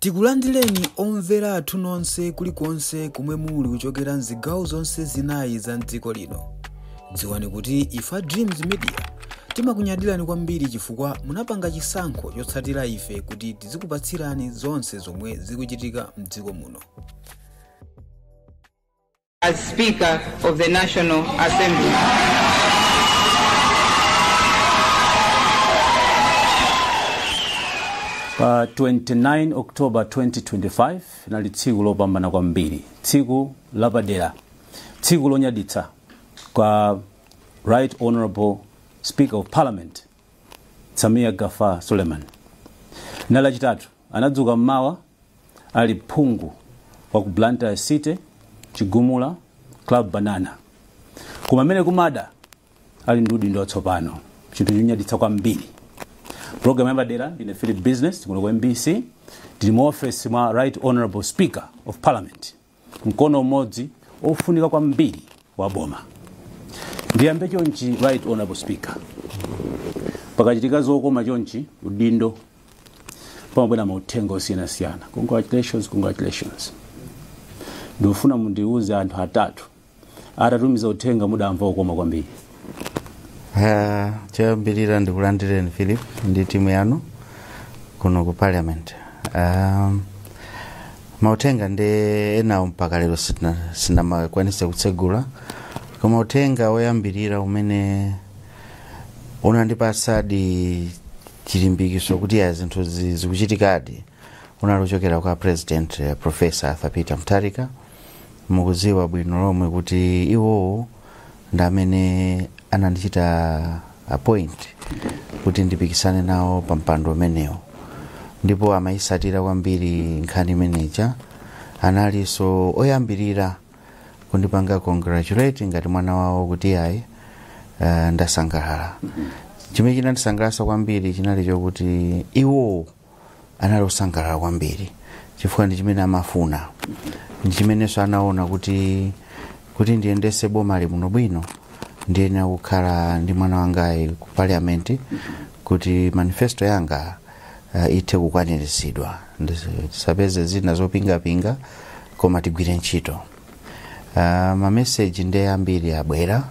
Tikulandireni omvera athu nonse kulikonse kumwe muli kuchokera mzigawo zonse zinayi za mdziko lino. Dziwani kuti ife Dreams Media timakunyadirani kwambiri chifukwa munapanga chisankho chotsatira ife kuti tizikupatsirani zonse zomwe zikuchitika mdziko muno. As Speaker of the National Assembly. Pa 29 October 2025 nali tsiku lopambana kwambiri, tsiku lapadera, tsiku lonyaditsa kwa Right Honorable Speaker of Parliament Samia Gafar Suleiman. Nala chitatu anadzuka mmawa ali phungu wa ku Blantyre City, Chigumula, Club Banana. Kumamene kumada ali ndudi ndo tsopano, chinthu chonyaditsa kwambiri. Program yapadera ndine Philip Business kuno kwa MBC, tili mu office mwa Right Honorable Speaker of Parliament, mkono umodzi ofunika kwambiri wa boma. Ndiyambe chonchi Right Honorable Speaker, pakachitika zokoma chonchi udindo pamabwera mauthenga osiyana-siyana. Congratulations. Ndofuna mundiuze anthu atatu atatumiza uthenga mudamva okoma kwambiri. Choyambirira ndikulandireni Philip ndi timu yanu kuno ku Parliament. Mauthenga ndi enawo mpaka lero sinamakwanisa kutsegula. Koma uthenga woyambirira umene unandipatsa chilimbikiso kuti zinthu zikuchitikadi unalochokera kwa President Professor Arthur Peter Mutharika. Mukudziwa bwino lomwe kuti iwo ndi amene anandichita appoint kuti ndipikisane nawo pa mpando umenewo, ndipo amayisatira kwambiri nkhani imeneja. Analinso oyambirira kundipanga congratulate ngati mwana wawo kuti ayi ndasangalala. Chimene chinandisangalatsa kwambiri chinali chokuti iwo analosangalala kwambiri chifukwa ndi chimene amafuna, ndi chimenenso anaona kuti ndiyendese boma muno bwino ndiyena kukhala ndi mwana wangayi ku Parliament kuti manifesto yanga ithe kukwaniritsidwa. Tisapeze zina zopingapinga koma tigwire ntchito. Ma message ndi ambiri abwera,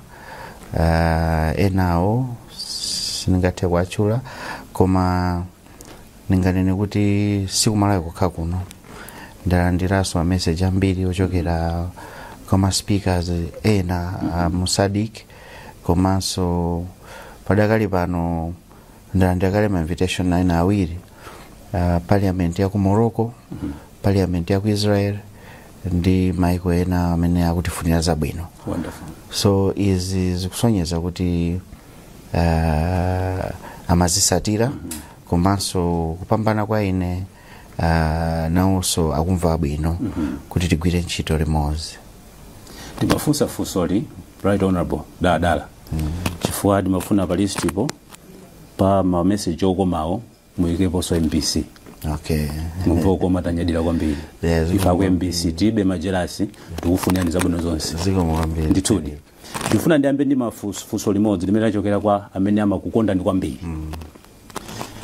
enawo sindingathe kuwatchula, koma ninganene kuti sikumalayo kukha kuno ndalandiranso ma message ambiri ochokera kwa speakers ena musadik, komanso padakali pano ndalandira ma invitation ena awiri, Parliament ya ku Morocco, Parliament ya ku Israel ndi maiko ena amene akutifunira zabwino. Wonderful. So izi zikusonyeza kuti amazisatira komanso kupambana kwa ine nawonso akumva bwino kuti tigwire ntchito limodzi. Ndimafunsa fusoli Right Honorable dala chifukwa ndimafuna pa listipo pa ma message okomawo muyikepo so MBC. Okay. Mvoko matanyadira kwambiri. Ifa ku MBC tibe majelasi tikufunira zabwino zonse. Ziko mwambiri. Nditudi. Ndifuna ndiyambe ndi mafuso limodzi limene lachokera kwa amene amakukonda ndi kwambiri.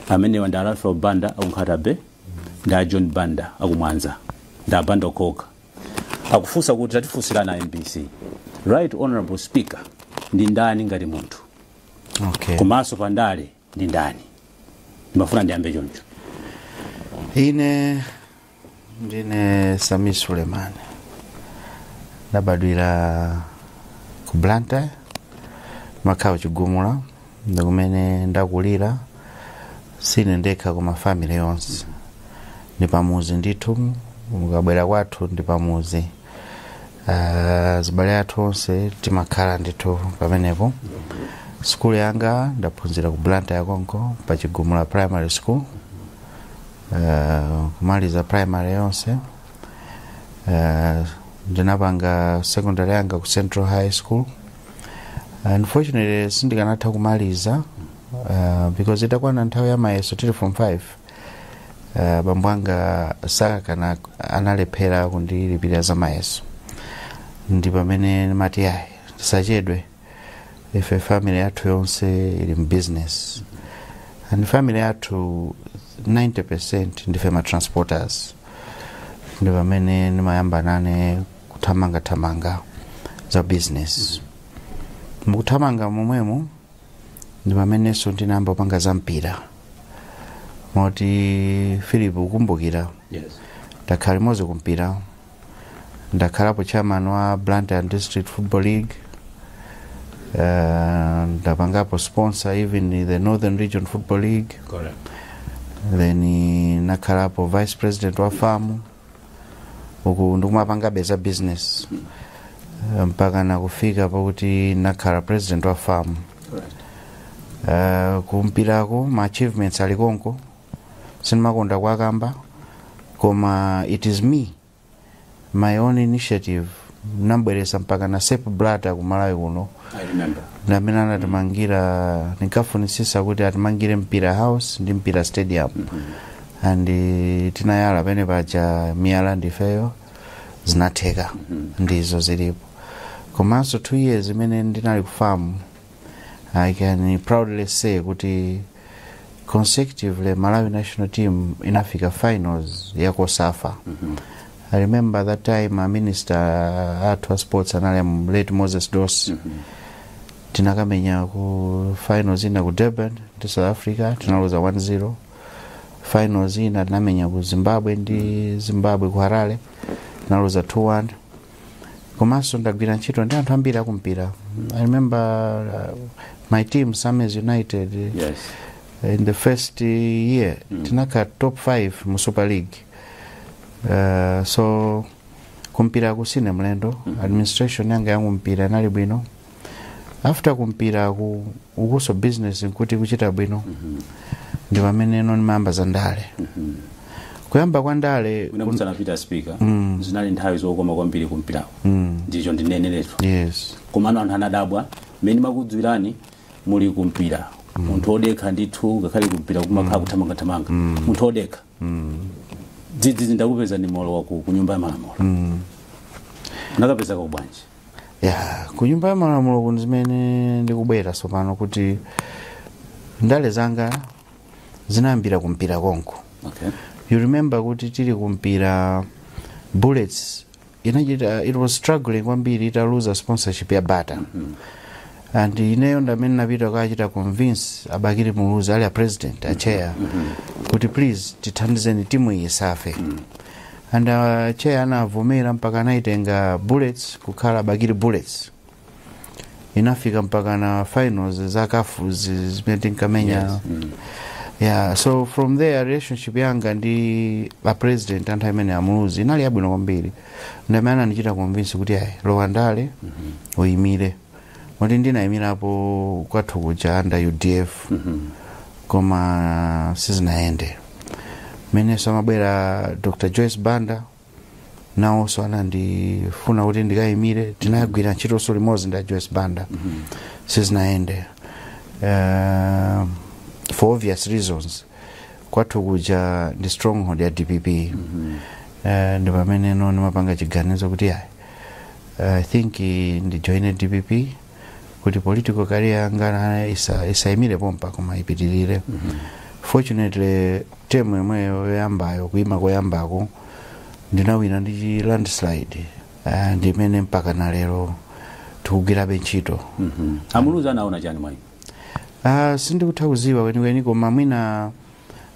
Amene wanda Alpha Banda akuNkhatabe, nda John Banda akumwanza, nda Banda Okoka. Akufunsa kuti tatifusirana MBC. Right Honorable Speaker ndi ndani ngati munthu? Okay. Komanso pandale ndi ndani? Ndimafuna ndiyambe choncho. Ine ndine Samia Suleiman, ndabadwira ku Blantyre, makao Chigumula, ndikumene ndakulira. Sine ndekha koma family yonse ndi pamuzi ndithu, mukabwera kwathu ndi pamuzi. Zibale athu onse timakhala ndithu pamenepo. School yanga ndaphunzira ku Blantyre konko pa Chigumula Primary School. Kumaliza primary yonse. Ndinapanga secondary yanga ku Central High School. Unfortunately sindikanatha kumaliza because itakwana nthawi ya mayeso tili form 5. Bambo anga sakana analephera kundilipira za mayeso. Ndi pamene mati yayi tisachedwe, ife family yathu yonse ili business, and family yathu 90% ndife ma transporters, ndi pamene nimayamba nane kuthamanga za business. Mukuthamanga momwemo ndi pamenenso ndinayamba kupanga za mpira. Moti Philip ukumbukira, Yes. ndakhala limodzi kumpira, ndakhalapo chairman wa Blantyre District Football League, ndapangapo sponsor even in the Northern Region Football League. Correct. Then nakhalapo vice president wa farm, uku ndikumapanga beza business mpaka nakufika pakuti nakhala president wa farm. Correct. Kumpirako ma achievements alikonko sinimakonda kwakamba, koma it is me, my own initiative, nambweresa mpaka na Sepp Blatter kumalawi kuno. I remember. Ndamene anatimangira, nikafunisisa kuti atimangire mpira house ndi mpira stadium. And tinayala pene paja miyala ndifeyo zinatheka, ndizo zilipo. Komanso 2 years imene ndinali kufamu, I can proudly say kuti consecutively Malawi national team inafika finals ya Kosafa. I remember that time a minister atwa sports anali late Moses Dos. Tinakamenya ku finals ina ku Durban ndi South Africa, tinaluza 1-0. Finals ina tinamenya ku Zimbabwe ndi Zimbabwe ku Harare, tinaluza 2-1. Komanso ndagwira ntchito ndi anthu ambiri akumpira. I remember my team, Summers United, Yes. in the first year, tinaka top 5 mu Super League. So kumpira kusine mlendo, administration yanga yangu mpira nali bwino. After kumpira ukuso business nkuti kuchita bwino, ndi pamene non mamba za ndale. Kuyamba kwa ndale Unakutsana Peter Speaker, zinali nthawi zokoma kwambiri kumpirako. Ndicho ndineneretu. Yes. Komano anthu anadabwa, mene makudziwirani muli kumpira. Munthu odekha ndithu ngakhale kumpira kumakhala kuthamanga. Munthu odekha. Dzidzi ndakupeza ni molo wako ku nyumba ya malamulo. Nakapeza kwa bwanji. Yeah, ku nyumba ya malamulo kuno zimene ndikubwera sopano kuti ndale zanga zinayambira kumpira konko. Okay. You remember kuti tili kumpira Bullets, it was struggling kwambiri, ita lose sponsorship ya Bata. And ineyo ndamene napita kachita convince Abakiri Muluzi ali a president, a chair, kuti please tithandizeni timu iyi safe. And chair anavomera mpaka anaitenga Bullets kukhala Abakiri Bullets. Inafika mpaka na finals za kafu zimene tinkamenya. Yes. Yeah, so from there relationship yanga ndi a president anthu amene amuluzi inali yabwino kwambiri. Ndamene anachita convince kuti ayi lowa ndale uyimire. Moti ndinayimirapo kwathu kuja under UDF, koma sizinaende. Meneso amabwera Dr. Joyce Banda, nawonso anandifuna kuti ndikayimire, tinagwira ntchito limodzi ndi Joyce Banda. Sizinaende. For obvious reasons, kwathu kuja ndi stronghold ya DPP. Ndi pamene nimapanga chiganizo kuti I think ndi join DPP kuti political career yanga isaimire pompa koma ipitirire. Fortunately, term yomweyo yoyambayo kuima koyambako ndinawina ndi landslide, ndi imene mpaka na lero tikugwirabe ntchito. Amuluzi anaona chani mwayi? Sindikutha kuziwa kwenikweni, koma mwina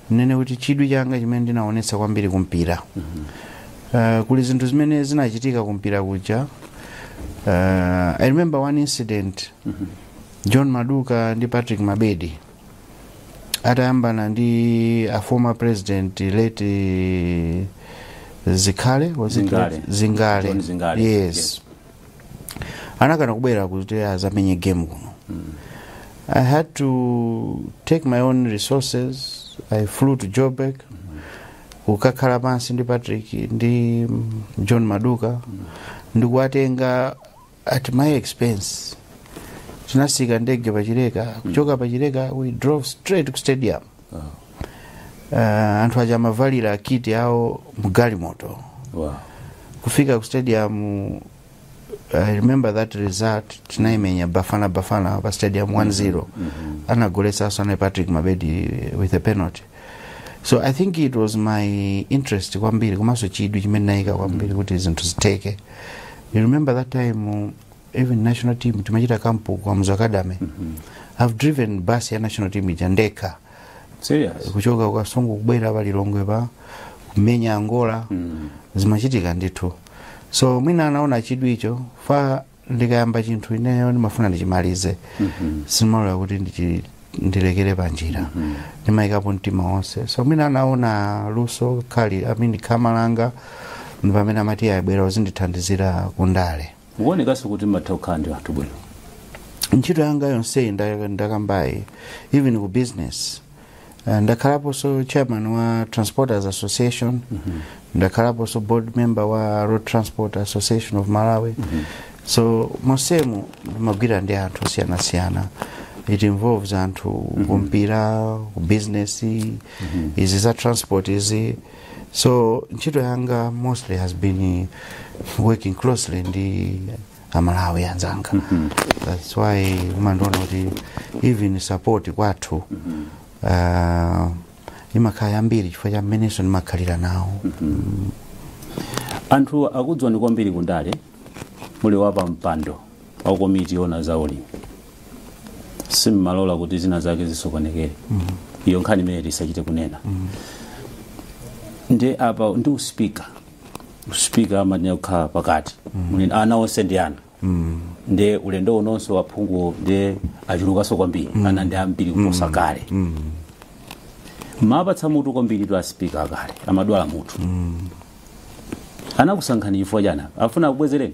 nene kuti chidwi changa chimene ndinaonetsa kwambiri kumpira. Kuli zinthu zimene zinachitika kumpira kuja. I remember one incident, John Maduka ndi Patrick Mabedi atayambana ndi a former president late Zingale, was it Zingale? John Zingale. Yes. Anakana kubwera kuti azamenye game kuno. I had to take my own resources. I flew to Joburg. Kukakhala pansi ndi Patrick ndi John Maduka. Ndikuwatenga at my expense. Tinasika ndege pachileka. Kuchoka pachileka, we drove straight to stadium. Anthu aja amavalira kiti awo mugalimoto. Wow. Kufika ku stadium, I remember that result, tinaimenya Bafana pa stadium 1-0. Anagoletsa sana Patrick Mabedi with a penalty. So I think it was my interest kwambiri komanso chidwi chimene naika kwambiri kuti zinthu ziteke. You remember that time even national team timachita camp kwa Mzo Academy. I've driven bus ya national team ijandeka. Serious? Kuchoka kwa Songo kubwera pali Lilongwe pa kumenya Angola. Zimachitika ndithu. So mwina anaona chidwi icho fa ndikayamba chinthu ineyo ndimafuna ndichimalize. Simalola kuti ndilekere panjira. Ndimayikapo mtima wonse. So mwina anaona luso kali kamalanga pamene amati ayabwera uzindithandizira kundale. Uonekaso kuti mathaukandi anthu bwino. Ntchito yanga yonse ndakambayi even ku business. Ndakhalapo so chairman wa Transporters Association. Ndakhalapo so board member wa Road Transport Association of Malawi. So mosemu magwira ndi anthu osiyana-siyana. It involves anthu kumpira, business, izi za transport izi. So ntchito yanga mostly has been working closely ndi Amalawi anzanga. That's why umandiona kuti even support kwathu imakhala mbiri chifukwa cha mmeneso ndimakhalira nawo. Anthu akudziwa ndi kwambiri kundale muli wapa mpando wa komiti yona za ulimi. Simmalola kuti zina zake zisokonekere. Iyo nkhani imene tisachite kunena. Nde apa ndi uspika amanya kukhala pakati. Muli ana onse ndi ana. Nde ulendo unonso waphungu nde achulukaso kwambiri. Ana ndi ambiri kuposa kale. Mapatsa mutu kwambiri tu aspika akale. Amadwala mutu. Anakusankhani chifukwa chana. Afuna kubwezereni?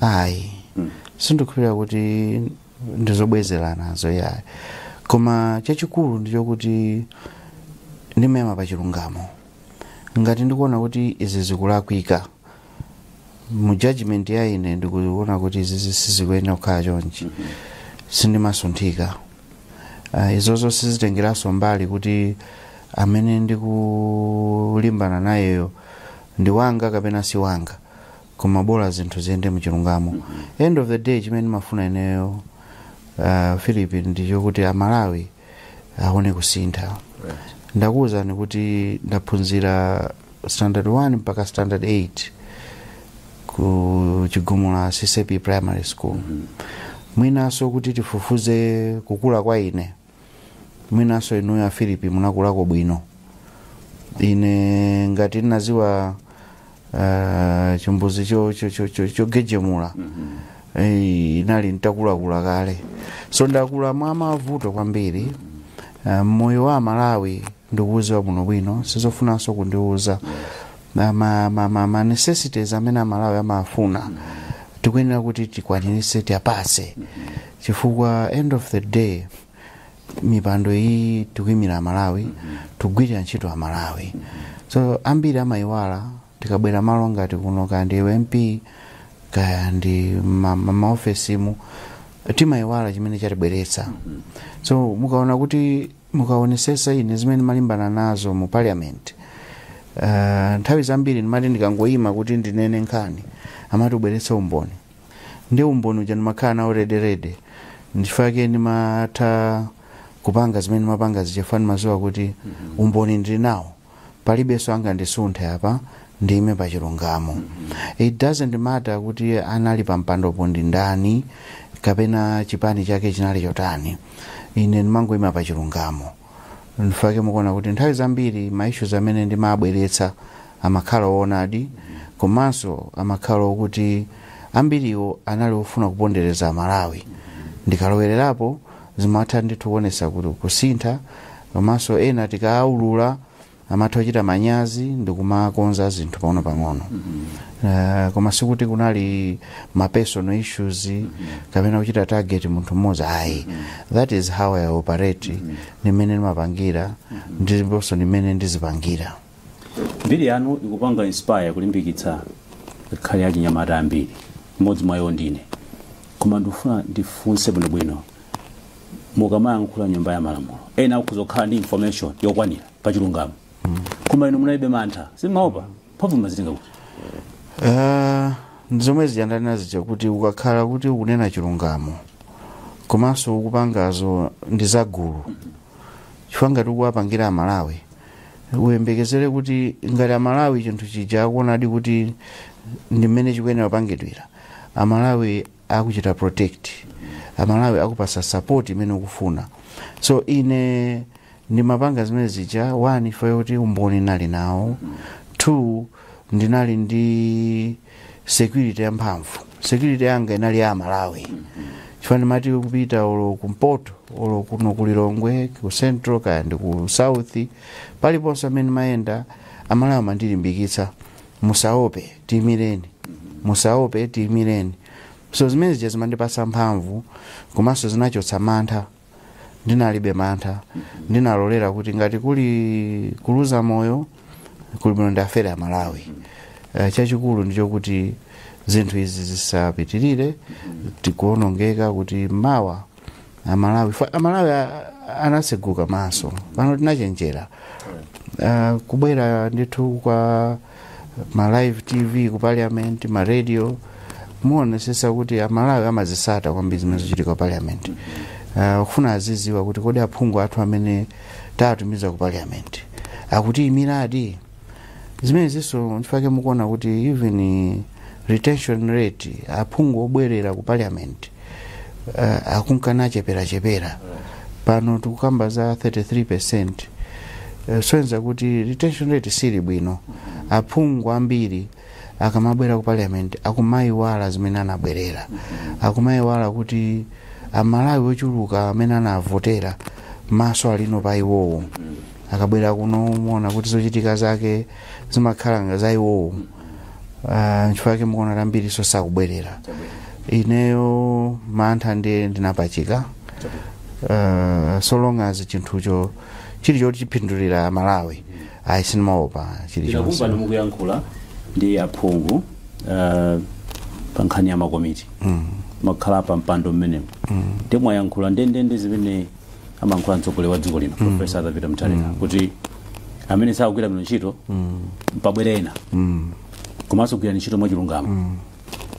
Ayi. Sindikhulupirira kuti ndizobwezera nazo yayi. Koma chachikulu ndicho kuti ndimema pa chilungamo. Ngati ndikuona kuti izi zikulakwika mu judgment ya ine ndikuona kuti izi sizikuyenera kukhala chonchi. Sindimasunthika. Izozo sizitengeraso mbali kuti amene ndikulimbana nayeyo ndi wanga kapena si wanga. Koma bora zinthu ziyende mu chilungamo. End of the day chimene mafuna ineyo Philippe ndicho kuti Amalawi aone kusintha. Ndakuwuzani kuti ndaphunzira standard 1 mpaka standard 8 ku Chigumula CCP Primary School. Mwinaso kuti tifufuze kukula kwa ine. Mwinaso inuyo Philippe munakulako bwino. Ine ngati naziwa chimbuzi chogejemula. Inali ntakula kale. So ndakula mwamavuto kwambiri. Moyo wa Malawi ndikuwuziwa bwino sizofunanso kundiwuza ma necessities amene Malawi amafuna tikuyenera kuti tikwaniritse tiapase chifukwa end of the day mipando iyi tikuyimira Malawi tugwirira ntchito a Malawi. So ambiri amayiwala tikabwera malo ngati kuno kandi MP kandi maofesimu timayiwala chimene chatibweretsa. So mukaona kuti mukaonesesa ine zimene malimbana nazo mu parliament nthawi zambiri ndimati ndikangoyima kuti ndinene nkhani amati ubweretsa umboni. Ndi umboni uja ndimakhala nawo rede ndifake ndimatha kupanga zimene mapanga zichefani maziwa kuti umboni ndili nawo palibenso angandisunthe apa ndime pa chilungamo. It doesn't matter kuti anali pa mpandopo ndi ndani kapena chipani chake chinali chotani. Ine ndimangoyima pa chilungamo. Ndifake mukuona kuti nthawi zambiri ma issues amene ndimabweretsa amakhala onadi komanso amakhala okuti ambiriwo anali ofuna kupondereza Malawi. Ndikalowererapo zimatha ndithu kuonesa kuti kusintha komanso ena tikaulula amatha kuchita manyazi ndikumakonza zinthu pang'ono. Koma sikuti kunali ma personal issues kapena kuchita target munthu mmodzi ayi. That is how I operate. Nimene ndimapangira ndiponso nimene ndizipangira. Mbiri yanu ikupanga inspire kulimbikitsa khali ya Chinyamata ambiri. Mmodzi mwayo ndine. Koma ndifuna ndifunse bwino mukamayankhula nyumba ya malamulo. Ena ukuzokhala ndi information yokwanira pa chilungamo. Koma inu munaibe mantha. Simaopa mphamvu mazitinga kuti. Nzomwe zijandani nazo kuti ukakhala kuti ukunena chilungamo komanso ukupangazo ndi zagulu chifukwa ngati ukuwapangira Amalawi uyembekezere kuti ngati Amalawi chinthu chija akuonadi kuti ndi mmene chikuyenera kupangidwira, Amalawi akuchita protect, Amalawi akupasa support imene ukufuna. So ine ndimapanga zimene zija, 1 ife kuti umboni nali nawo, 2 ndinali ndi security ya mphamvu. Security yanga inali ya Amalawi, chifukwa ndimati kupita olo kumpoto olo kuno kulilongwe ku central kaya ndi ku south paliponse amene mayenda Amalawi mandilimbikitsa musaope timireni, musaope timireni. So zimene zija zimandipasa mphamvu komanso zinachotsa mantha. Ndinalibe mantha, ndinalolera kuti ngati kuli kuluza moyo kuli bwino ndafere Amalawi. Chachikulu ndicho kuti zinthu izi zisapitirire tikuonongeka kuti mawa Amalawi anaseguka maso pano tinachenjera. Kubwera ndithu kwa ma live TV ku parliament, ma radio, muonesesa kuti Amalawi amazisata kwambiri zimene zichitika ku parliament. Kufuna aziziwa kuti kodi aphungu athu amene tatumiza ku parliament akuti imiradi zimene ziso ndifake mukuona kuti even retention rate aphungu obwerera ku parliament akunkana chepera pano tikukamba za 33%. Soenza kuti retention rate sili bwino, aphungu ambiri akamabwera ku parliament akumayiwala zimene anabwerera, akumayiwala kuti Amalawi ochuluka amene anavotera maso alino pa iwowo, akabwera kuno muona kuti zochitika zake zimakhala nga za iwowo. Chifukwa mukuona ambiri so sakubwerera. Ineyo mantha ndinapachika, so long as chinthucho chili choti chipindulira Amalawi ayisinimaopa chili chonse. Ndakumva mukuyankhula ndi aphungu pa nkhani ya makomiti makhala pa mpando mmenemo, ndimwayankhula ndendende zimene amankhula mtsogoleri wa dziko lino Professor Arthur Mutharika kuti amene sakugwira bwino ntchito pabwerena komanso kugwira ntchito mwachilungamo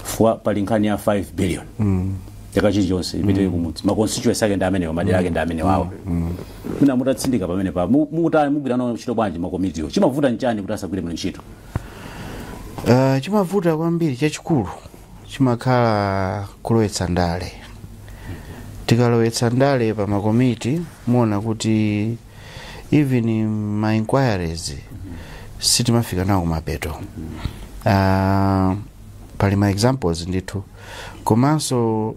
fuwa pali nkhani ya 5 billion chaka chilichonse ipite kumudzi. Ma constituency ake ndi amenewo, madera ake ndi amenewo awo. Mwina mutatsindika pamene pa mutali mugwira nawo ntchito bwanji makomitiwo, chimavuta nchani kuti asagwire bwino ntchito? Chimavuta kwambiri, chachikulu chimakhala kulowetsa ndale. Tikalowetsa ndale pa makomiti muona kuti even ma inquiries sitimafika nawo kumapeto. Pali ma examples ndithu, komanso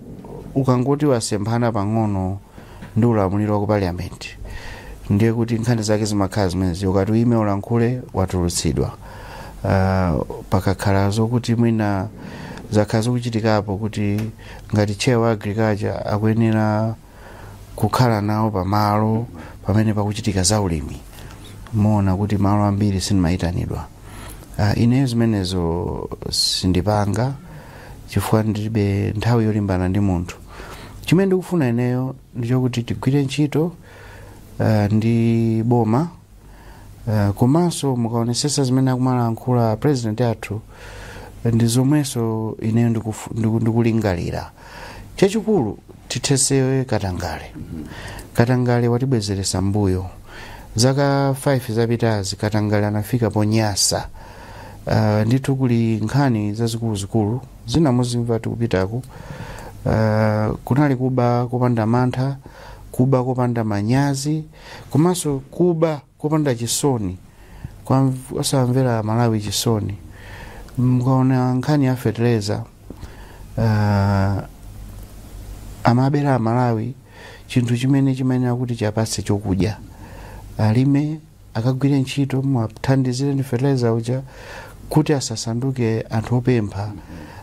ukangoti wasemphana pang'ono ndi ulamuliro wa parliament ndiye kuti nkhani zake zimakhala zimenezi, ukati uime ulankhule watulutsidwa. Pakakhala zokuti mwina zakhala zikuchitikapo kuti ngati chair wa agriculture akuyenera kukhala nawo pamalo pamene pakuchitika za ulimi, muona kuti malo ambiri sinimayitanidwa. Ineyo zimenezo sindipanga chifukwa ndilibe nthawi yolimbana ndi munthu. Chimene ndikufuna ineyo ndicho kuti tigwire ntchito ndi boma, komanso mukaonesesa zimene akumalankhula president athu ndi zomweso ineyo ndikulingalira. Chachikulu tithesewe Katangale. Katangale watibwezeresa mbuyo. Zaka 5 zapitazi Katangale anafika ponyasa. Ndithu kuli nkhani zazikulu zina muzimva tikupitaku. Kunali kuba kopanda mantha, kuba kopanda manyazi, komanso kuba kopanda chisoni. Kwa osamvera Malawi chisoni. Mkaona nkhani ya fertilizer, amabera Malawi chinthu chimene akuti chapase chokudya. Alime akagwire ntchito mwathandizire ndi fertilizer uja kuti asasanduke anthu opempha,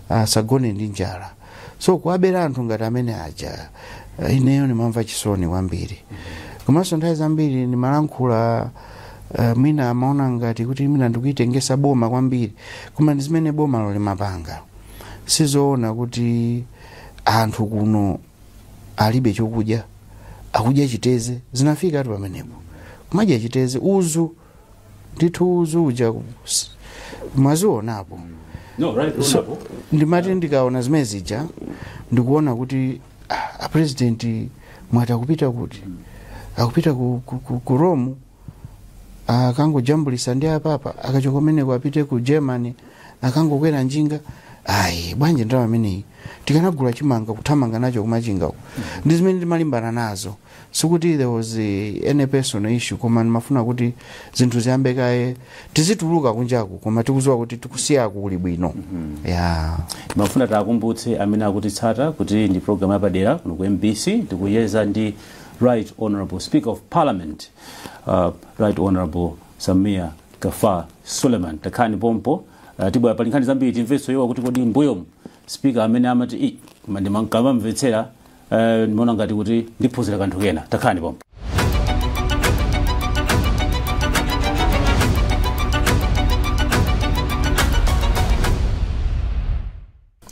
asagone ndi njala. So kuabera anthu ngati amene aja ineyo nimamva chisoni kwambiri. Komanso nthawi zambiri nimalankhula mwina amaona ngati kuti mwina ndikuitengesa boma kwambiri, koma ndi zimene boma lo limapanga. Sizoona kuti anthu kuno alibe chokudya, akudya chiteze, zinafika atu pamenepo. Kumadya chiteze, uzu, ndithu uzu uja mwazionapo. So, ndimati ndikaona zimene zija ndikuona kuti a president mwata kupita kuti akupita ku Rome akangojambulisa ndi apapa akachoka kumeneko apite ku Germany akangokwera njinga ayi bwanji ndalama ameneyi tikanagula chimanga kuthamanga nacho kumachinga ndi zimene ndimalimbana nazo sikuti there was any personal issue koma ndimafuna kuti zinthu ziyambe kaye tizituluka kunjaku koma tikuziwa kuti tikusiyako kuli bwino ya mafuna takumbutse amene akutitsata kuti ndi program yapadera kuno ku MBC tikuyeza ndi Right Honorable Speaker of Parliament Right Honorable Samia Gafar Suleiman takhani pompo tibwa pali nkhani zambiri timvetso yowa kuti kodi mbuyo speaker amene amati mandimangama mvetsera ndimona ngati kuti ndiphunzira kanthu kena takhani pompo.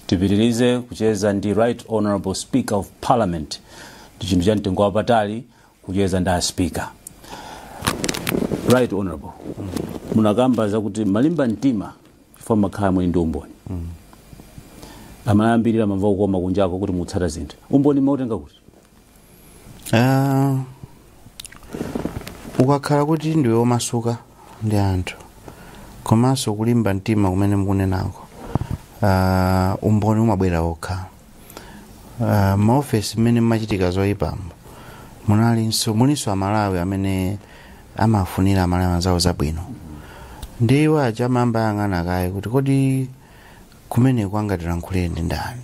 Tipitirize kucheza ndi Right Honorable Speaker of Parliament ndi chinthu cha mtengo wapatali kucheza ndi speaker. Right Honorable munakamba zakuti malimba mtima chifukwa makhala muli ndi umboni amayambirira mamva kukoma kunjako kuti mutsata zinthu umboni mautenga kuti ukakhala kuti ndiwe omasuka ndi anthu komanso kulimba mtima kumene mukunenako umboni umabwera okha maofesi mmene machitika zoyipamo mulinso amalawi amene amafunira amalawi zawo zabwino ndiwo achamamba yang'ana kaye kuti kodi kumene kwangatilankhulire ndi ndani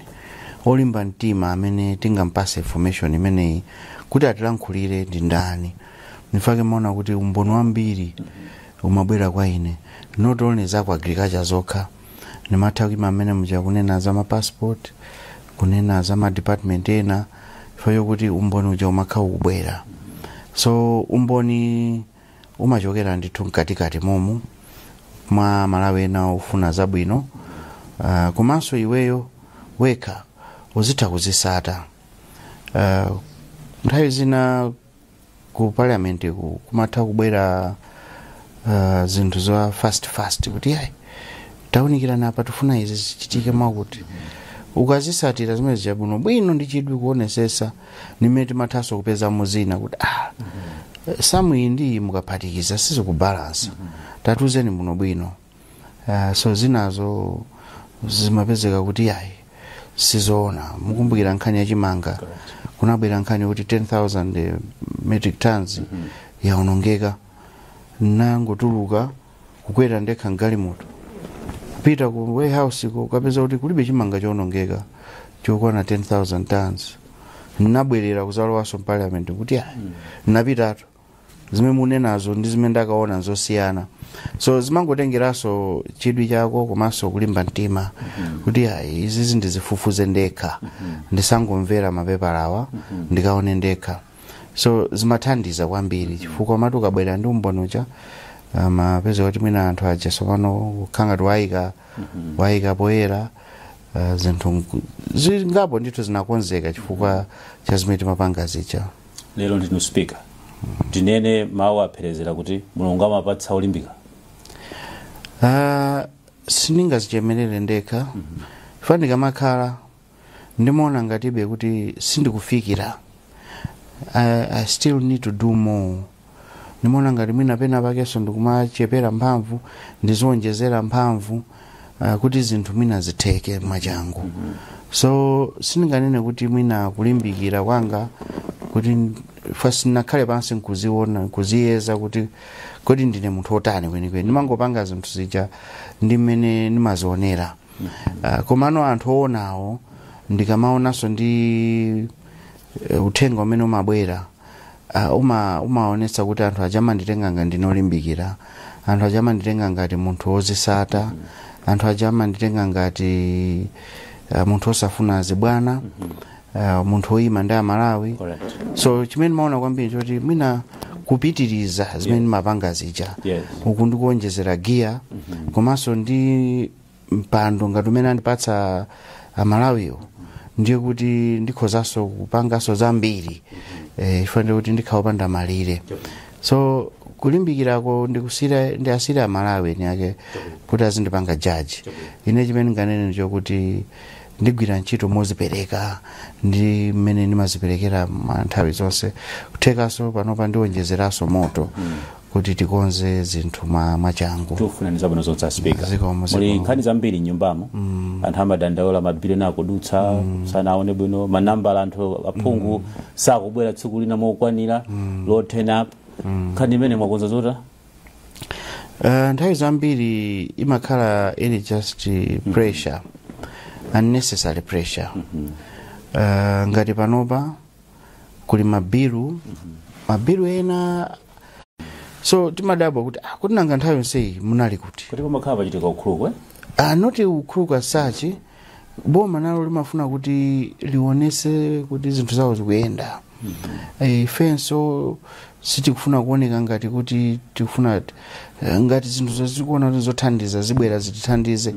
olimba mtima amene tingampase information imeneyi kuti atilankhulire ndi ndani nifake maona kuti umboni wambiri umabwera kwa ine not only za ku agriculture zokha nimathawima amene muja kunena za mapassport kunena za madepartment ena fayo kuti umboni uja umakhala kubwera so umboni umachokera ndithu mkatikati momu mwa malawi ena ufuna zabwino komanso iweyo weka uzitha kuzisata nthawi zina ku parliament kumatha kubwera zinthu za fast kuti yayi taunikirana apa tufuna izi zichitike mwakuti ukazisatira zimene zichabuno bwino ndi chidwi kuonesesa nimene timathaso kupeza muzina kuti samwi ndi mukaphatikiza sizo kubalansa tatuzeni muno bwino so zinazo zimapezeka kuti yayi sizoona mukumbukira nkhani ya chimanga kunabwera nkhani kuti 10,000 metric tons yaonongeka nangotuluka kukwera ndekha ngalimoto kupita ku warehouse ukapeza kuti kulibe chimanga chaonongeka chokwana 10,000 tons nabwerera kuzalowaso parliament kuti yayi napitatu zimene munenazo ndi zimene ndakaona zosiyana so zimangotengeraso chidwi chako komanso kulimba mtima kuti yayi izi ndizifufuze ndekha ndisangomvera mapepalawa ndikaone ndekha so zimathandiza kwambiri chifukwa matu ukabwera ndi umboni uja mapeza kuti mwina anthu aja sopano kukhanga tiwayika poyera zinthu zingapo ndithu zinakonzeka chifukwa cha zimene timapanga zicha lero ndinu speaker ndinene mawu apherezera kuti mulungu amapatsa olimbika sindingazichemerere ndekha fanika makhala ndimaona ngatibe kuti sindikufikira I still need to do more ndimaona ngati mwina pena pakeso ndikumachepera mphamvu ndizonjezera mphamvu kuti zinthu mwina zitheke mwachangu so sindinganene kuti mwina kulimbikira kwanga kuti first nakhale pansi nkuziona kuziyeza kuti kodi ndine munthu otani kwenikweni ndimangopanga zinthu zija ndi mmene ndimazionera komano anthu oonawo ndikamaonanso ndi uthenga umene umabwera umaonetsa kuti anthu ajamanditenga ngati ndinolimbikira anthu ajamanditenga ngati munthu wozisata anthu ajamanditenga ngati munthu osafuna zibwana munthu oyima ndi amalawi so chimene maona kwambiri choti mwina kupitiriza zimene mapanga zija uku ndikuonjezera gear komanso ndi mpando ngati umene andipatsa amalawiwo ndiye kuti ndikhozanso kupanganso zambiri ifanire kuti ndikhaopanda malire so kulimbikirako ndiasire amalawi eni ake kuti azindipanga jaji ine chimene nganene chokuti ndigwira ntchito mozipereka ndi mmene ndimaziperekera nthawi zonse kuthekaso panopa ndiwonjezeraso moto kuti tikonze zinthu mwachangu. Tufuna nizabano zonse speaker. Muli nkhani zambiri nyumbamo. Anthu amadandaula mabiliyoni akudutsa sana aone bwino manambala anthu aphungu sakubwera tsiku lina mokwanira load turn up. Nkhani imene mwakonza zota? Nthawi zambiri imakhala ili just pressure, unnecessary pressure. Ngati panopa kuli mabiru ena so timadabwa kuti kuti nanga nthawi yonseyi munali kuti pamakhala pachitika ukhulukwe noti ukhulukwa sachi boma nalo limafuna kuti liwonese kuti zinthu zawo zikuyenda. Ifenso sitikufuna kuoneka ngati kuti tikufuna ngati zinthu zazikuona zothandiza zibwera zitithandize.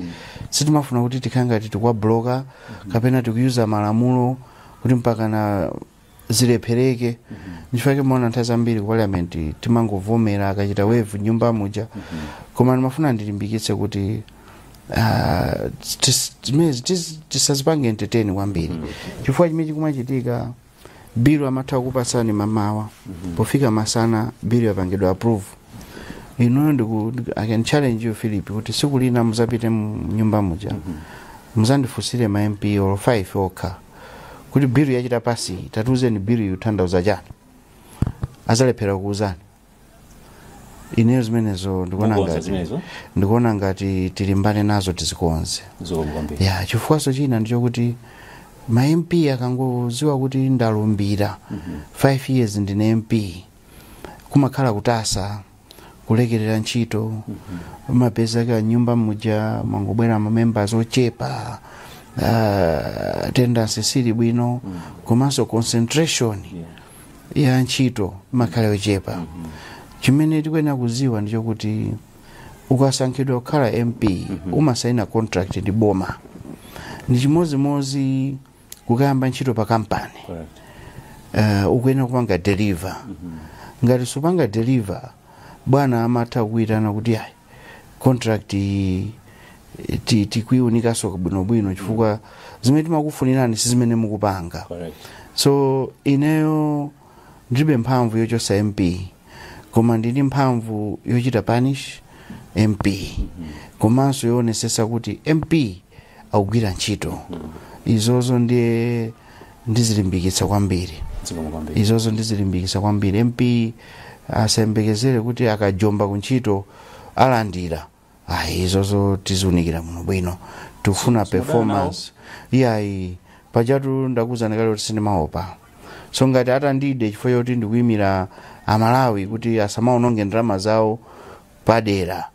Sitimafuna kuti tikhale ngati tikwabloka kapena tikuyuza malamulo kuti mpaka na zilephereke. Nchifukwa chake mwaona nthawi zambiri ku parliament timangovomera akachita wave nyumba muja. Koma ndimafuna ndilimbikitse kuti tisazipange entertain kwambiri. Chifukwa chimene chikumachitika bill amatha kupasani mamawa pofika masana bill yapangidwa approve. I can challenge you Philip kuti siku lina muzapite nyumba muja muzandifusire ma MP or 5 okha kuti bill yachita pasi tatuzeni bill yutanthauza chani azalephera kuuzani. Ineyo zimenezo ndikuona ngati tilimbane nazo tizikonze. Ya chifukwaso china ndicho kuti ma MP akangoziwa kuti ndalumbira 5 years ndine MP kumakhala kutasa kulekerera ntchito mapeza ka nyumba muja mangobwera ma members ochepa attendance sili bwino komanso concentration ya ntchito makhala ochepa. Chimene tikuyenera kuziwa ndicho kuti ukasankhidwa kukhala MP umasaina contract ndi boma. Ndi chimozimozi kukayamba ntchito pa kampani ukuyenera kupanga deliver. Ngati supanga deliver bwana amatha kuitana kuti ayi contract tikuiunikaso bwinobwino chifukwa zimene timakufunirani si zimene mukupanga. So ineyo ndilibe mphamvu yochosa MP koma ndili mphamvu yochita punish MP komanso yoonetsetsa kuti MP akugwira ntchito. Izozo ndiye ndizilimbikitsa kwambiri. MP asembekezere kuti akajomba kuntchito alandira izozo tizunikira muno bwino tufuna performance iyayi pajatu ndakuzana kale kuti sindimaopa. So ngati atandide chifukwa choti ndikuyimira Amalawi kuti asamaononge ndalama zawo padera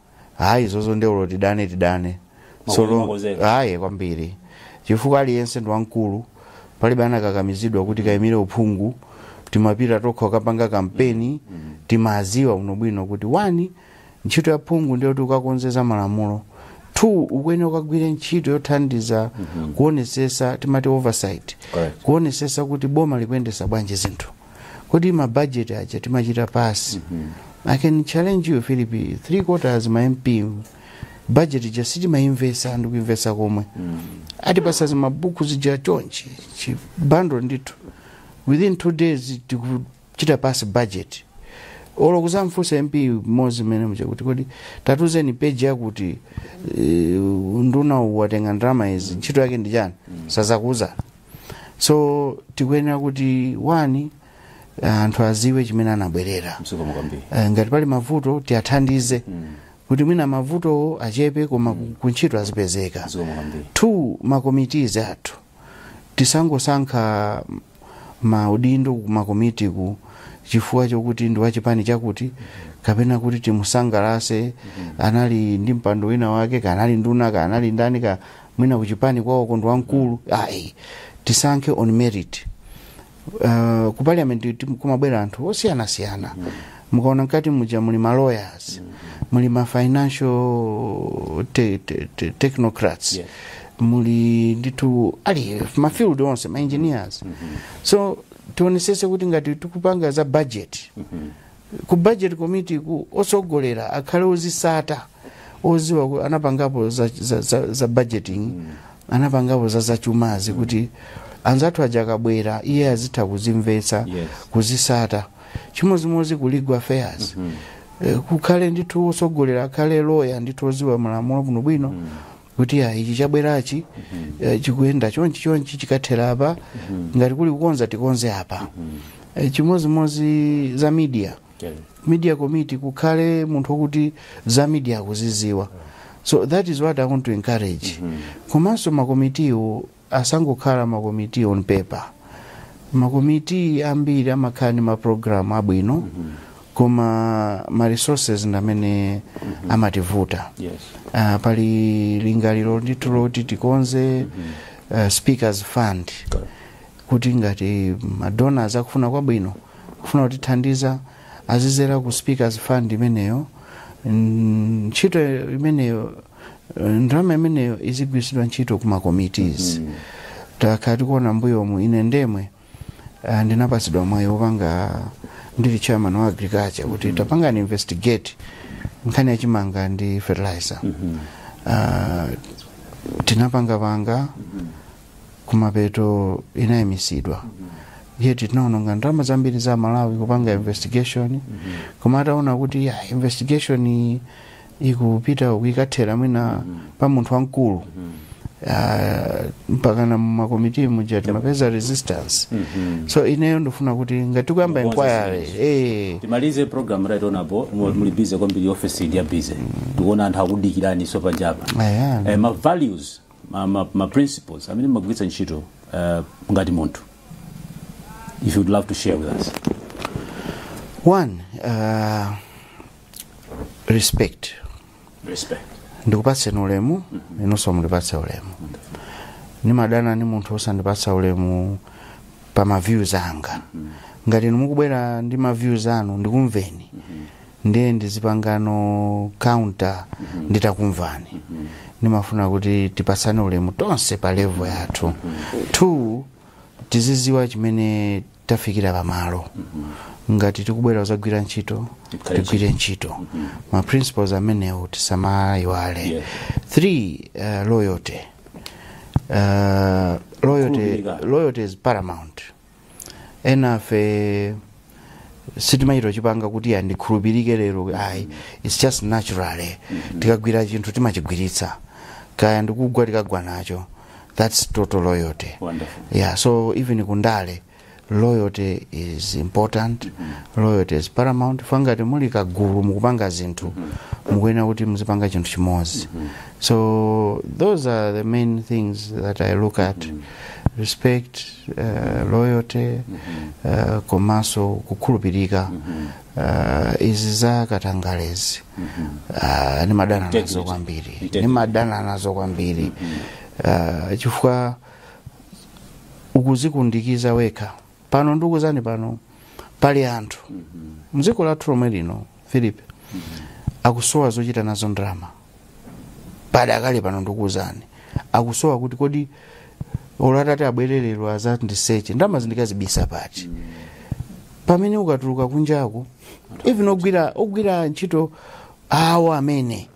izozo ndeulo tidane so kwambiri chifukwa aliyense ndi wamkulu palibe anakakamizidwa kuti kayimire uphungu. Timapita tokha ukapanga kampeni timaziwa muno bwino kuti 1 ntchito ya phungu ndiyo ukakonzeza malamulo. 2 ukuyenera ukagwire ntchito yothandiza kuonetsetsa timati oversight kuonetsetsa kuti boma likuyendesa bwanji zinthu kuti ma budget aja timachita pasi. I can challenge you Philip 3/4 ma MP budget just timainvesta ndi kuinvesta komwe atipasa mabuku zija chonchi chibando ndithu within 2 days tikuchita pasi budget. Olo kuzamfusa MP mozi mene mja kuti kodi tatuzeni page yakuti nduna watenga ndalama izi ntchito yake ndi chani sazakuza. So tikuyenera kuti 1 anthu aziwe chimene anabwerera. Ngati pali mavuto tiathandize kuti mwina mavuto achepe koma kuntchito azipezeka. 2 makomitiz athu tisangosankha maudindo kumakomiti ku chifukwa chokuti ndi wachipani chakuti kapena kuti timusangalase anali ndi mpando wina wake kanali nduna kanali ndani ka mwina kuchipani kwawo kondo wamkulu tisankhe on merit. Ku parliament kumabwera anthu osiyana mukaona nkati muja muli ma lawyers muli ma financial technocrats muli nditu ali ma field onse ma engineers. So tionesese kuti ngati tikupanga za budget ku budget committee ku osogolera akhale ozisata oziwa anapangapo za budgeting anapangapo zachumazi kuti anzathu ajakabwera iye azitha kuzimvetsa kuzisata chimozimozi kuligwa affairs kukhale ndithu osogolera akhale lawyer ndithu oziwa malamulo bwinobwino kuti ichi chabwerachi chikuyenda chonchi chikathera apa ngati kuli kukonza tikonze apa chimozimozi za media committee kukhale munthu wokuti za media akuziziwa. So that is what I want to encourage. Komanso makomitiwo asangokhala makomiti on paper. Makomiti ambiri amakhani ma program abwino koma ma resources ndamene amativuta. Pali lingaliro ndithu loti tikonze speakers fund kuti ngati madonors akufuna kwabwino kufuna kutithandiza azizera ku speakers fund imeneyo ntchito imeneyo ndalama imeneyo izigwiritsidwa ntchito kuma committees. Takati kuona mbuyomu ine ndemwe ndinapatsidwa mwayi wopanga ndili chairman wa agriculture kuti tapanga ni investigate nkhani yachimanga ndi fertilizer. Tinapanga kumapeto inayimisidwa yeti tinaononga ndalama zambiri za Malawi kupanga investigation koma ataona kuti investigation ikupita ukikathera mwina pa munthu wamkulu mpaka na makomiti muja timapeza resistance. So ineyo ndofuna kuti ngati kuyamba inquiry timalize program right on abo muli busy kwambiri office ndi busy tuona anthu akudikirani so pajapa ma values ma principles amene magwitsa ntchito ngati munthu, if you would love to share with us. One, respect. Ndikupatse ulemu inonso mulipatse ulemu. Nimadana ni munthu osandipatsa ulemu pa ma views anga. Ngati mukubwera ndi ma views anu ndikumveni ndiye ndizipangano counter nditakumvani. Nimafuna kuti tipatsane ulemu tonse pa level yathu. Two, tiziziwa chimene tafikira pamalo. Ngati tikubwera uzagwira ntchito tigwire ntchito. Ma principles amenewo tisamayiwale. Three, loyalty. Loyalty is paramount. Enafe sitimayiro chipanga kuti ndikhulupirike lero it's just natural. Tikagwira chinthu timachigwiritsa kaya ndikugwa tikagwa nacho. That's total loyalty. Wonderful. Yeah, so even kundale loyalty is important. Loyalty is paramount. Fangati muli kagulu mukupanga zinthu mukwena kuti muzipanga chinthu chimozi. So those are the main things that I look at. Respect, loyalty, komanso kukhulupirika. Izi za katangalezi. Nimadana nazo kwambiri. Chifukwa ukuzikundikiza weka pano ndukuzani pano pali anthu mdziko lathu lomwe lino Philip akusowa zochita nazo ndrama pali akali pano ndukuzani akusowa kuti kodi olatati abwererero azati ndiseche ndrama zindikazibisa pati pamene ukatuluka kunjako even ogwira ntchito awo amene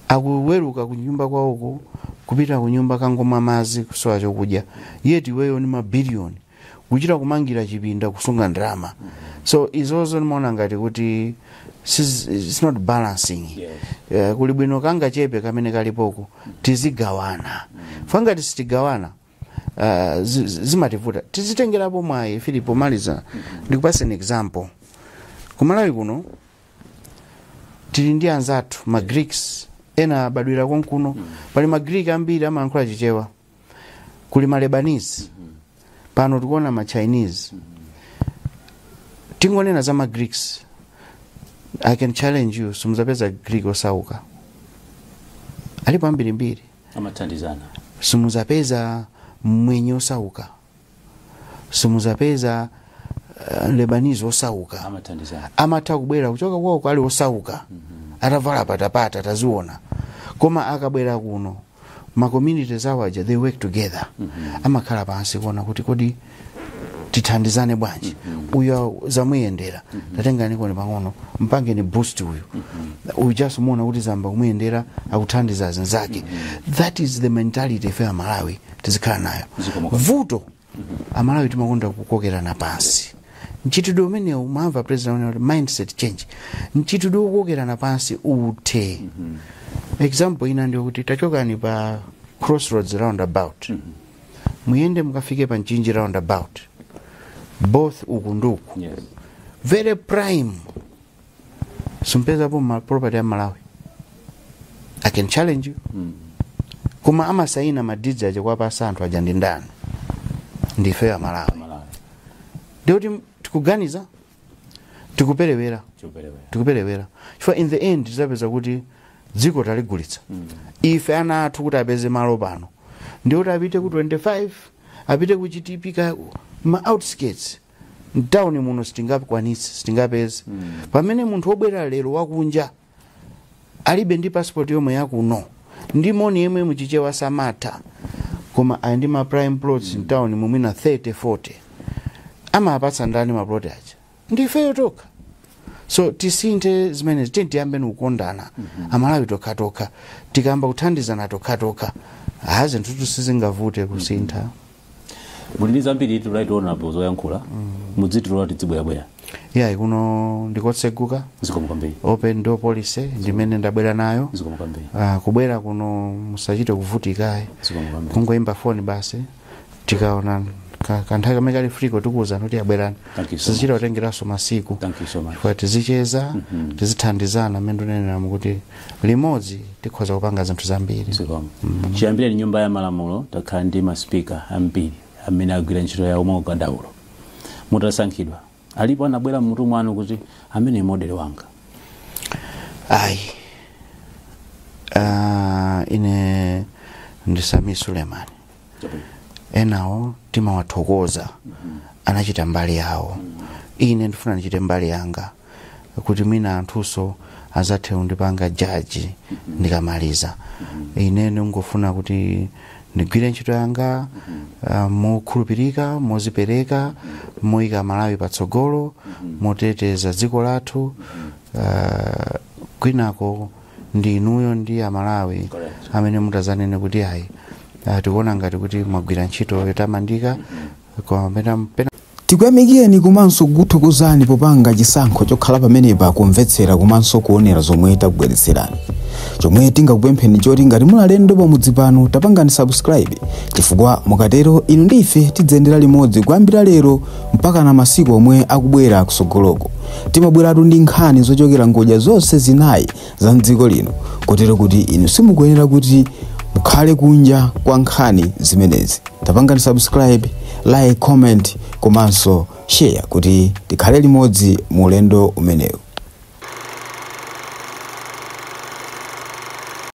akuweruka kunyumba kwawoko kupita kunyumba kangoma mazi kusowa chokudya yeti weyo ni mabilioni kuchita kumangira chipinda kusunga ndrama. So izozo nimaona ngati kuti it's not balancing. Kuli bwino kanga chepe kamene kalipoko tizigawana. Fangati sitigawana zimativuta tizitengerapo mwayi. Filipo maliza ndikupasa an example. Kumalawi kuno tili ndi anzathu ma Greeks ena badwira konkuno pali ma Greek ambiri amayankhula chichewa. Kuli ma Lebanese pano tikuona ma Chinese. Tingonena za ma Greeks, I can challenge you, sumuzapeza Greek osauka alipo ambiri amathandizana. Sumuzapeza mwenye osauka, sumuzapeza Lebanese osauka amathandizana. Amata kubwera kuchoka kwao kali osauka atavala patapata taziona koma akabwera kuno ma communities awaja they work together. Amakhala pansi kuona kuti kodi tithandizane bwanji uyo zamuyendera tatengani kone pang'ono mpange ni boost uyu just muona kuti zamba kumuyendera akuthandiza anzake. That is the mentality ya Malawi tizikhala nayo. Vuto Amalawi timakonda kukokerana pansi. Nchitidwe umene umamva president mindset change. Nchitidwe kukokerana pansi uthe. Example ina ndio kuti tachokani pa Crossroads roundabout. Muyende mukafike pa Nchinji roundabout. Both ukunduku. Yes. Very prime. Sumpeza po property ya Malawi. I can challenge you. Kuma ama saina madidzi aje kwa pasa anthu aja ndi ndani. Ndife ya Malawi. Ndio tikuganiza tikuperewera. Chifukwa in the end tizapeza kuti dziko taligulitsa. Ife ana athu kuti apeze malo pano. Ndio tapite ku 25 apite ku chitipika ma outskirts. Town muno stingapeze. Pamene munthu obwera lero wakunja alibe ndi passport yomwe yakuno. Ndi moni yemwe muchichewa Samata. Koma andi ma prime plots in town mumina 30-40. Ama apatsa ndani ma plot aja. Ndife toka. So tisinte zimene tiyambe ukondana. Amalawi toka. Tikamba kuthandizana toka. Haze ntutu sizingavute kusintha. Mulini zambiri tu right honorable zoyankhula. Mudzitu loti tibwera. Yeah, kuno ndikotseguka. Zikomukwambiri. Open door policy ndimene ndabwera nayo. Zikomukwambiri. Kubwera kuno musachite kuvutika. Zikomukwambiri. Kungoimba phone basi. Tikaona kanthawi kamene kali friko tikuwuza kuti abwerani. Sizichita kutengeraso masiku. Thank you so much. Kwa tizicheza, tizithandizana mendo nenera mukuti limodzi tikhoza kupanga zinthu zambiri. Chiyambire nyumba ya malamulo takhala ndi ma speaker ambiri amene agwira ntchito yawo mwaukadaulo. Mutasankhidwa. Alipo anabwera mmutu mwanu kuti amene model wanga. Ine ndi Sami Sulemani. Enawo timawathokoza anachita mbali yawo. Ine ndifuna ndichite mbali yanga kuti mina anthuso azathe undipanga jaji ndikamaliza. Ine ndingofuna kuti ndigwire ntchito yanga mokhulupirika, mozipereka, moyika Malawi patsogolo, moteteza dziko lathu. Kwinako ndi inuyo ndi Amalawi amene mutazanene kuti ayi tikuona ngati kuti mwagwira ntchito yotamandika kwa pena. Tikuyamikeni komanso kuthokozani popanga chisankho chokhala pamenepa kumvetsera komanso kuonera zomwe takubweretserani. Chomwe tingakupempheni choti ngati munalendo pamudzi pano tapangani subscribe, chifukwa mukatero inu ndife tidzendera limodzi kuyambira lero mpaka na masiku omwe akubwera kusogoloko. Timabweratu ndi nkhani zochokera ngodya zonse zinayi za mdziko lino, kotero kuti inu simukuyenera kuti mukhale kunja kwa nkhani zimenezi. Tapangani subscribe, like, comment komanso share kuti tikhale limodzi mu ulendo umenewu.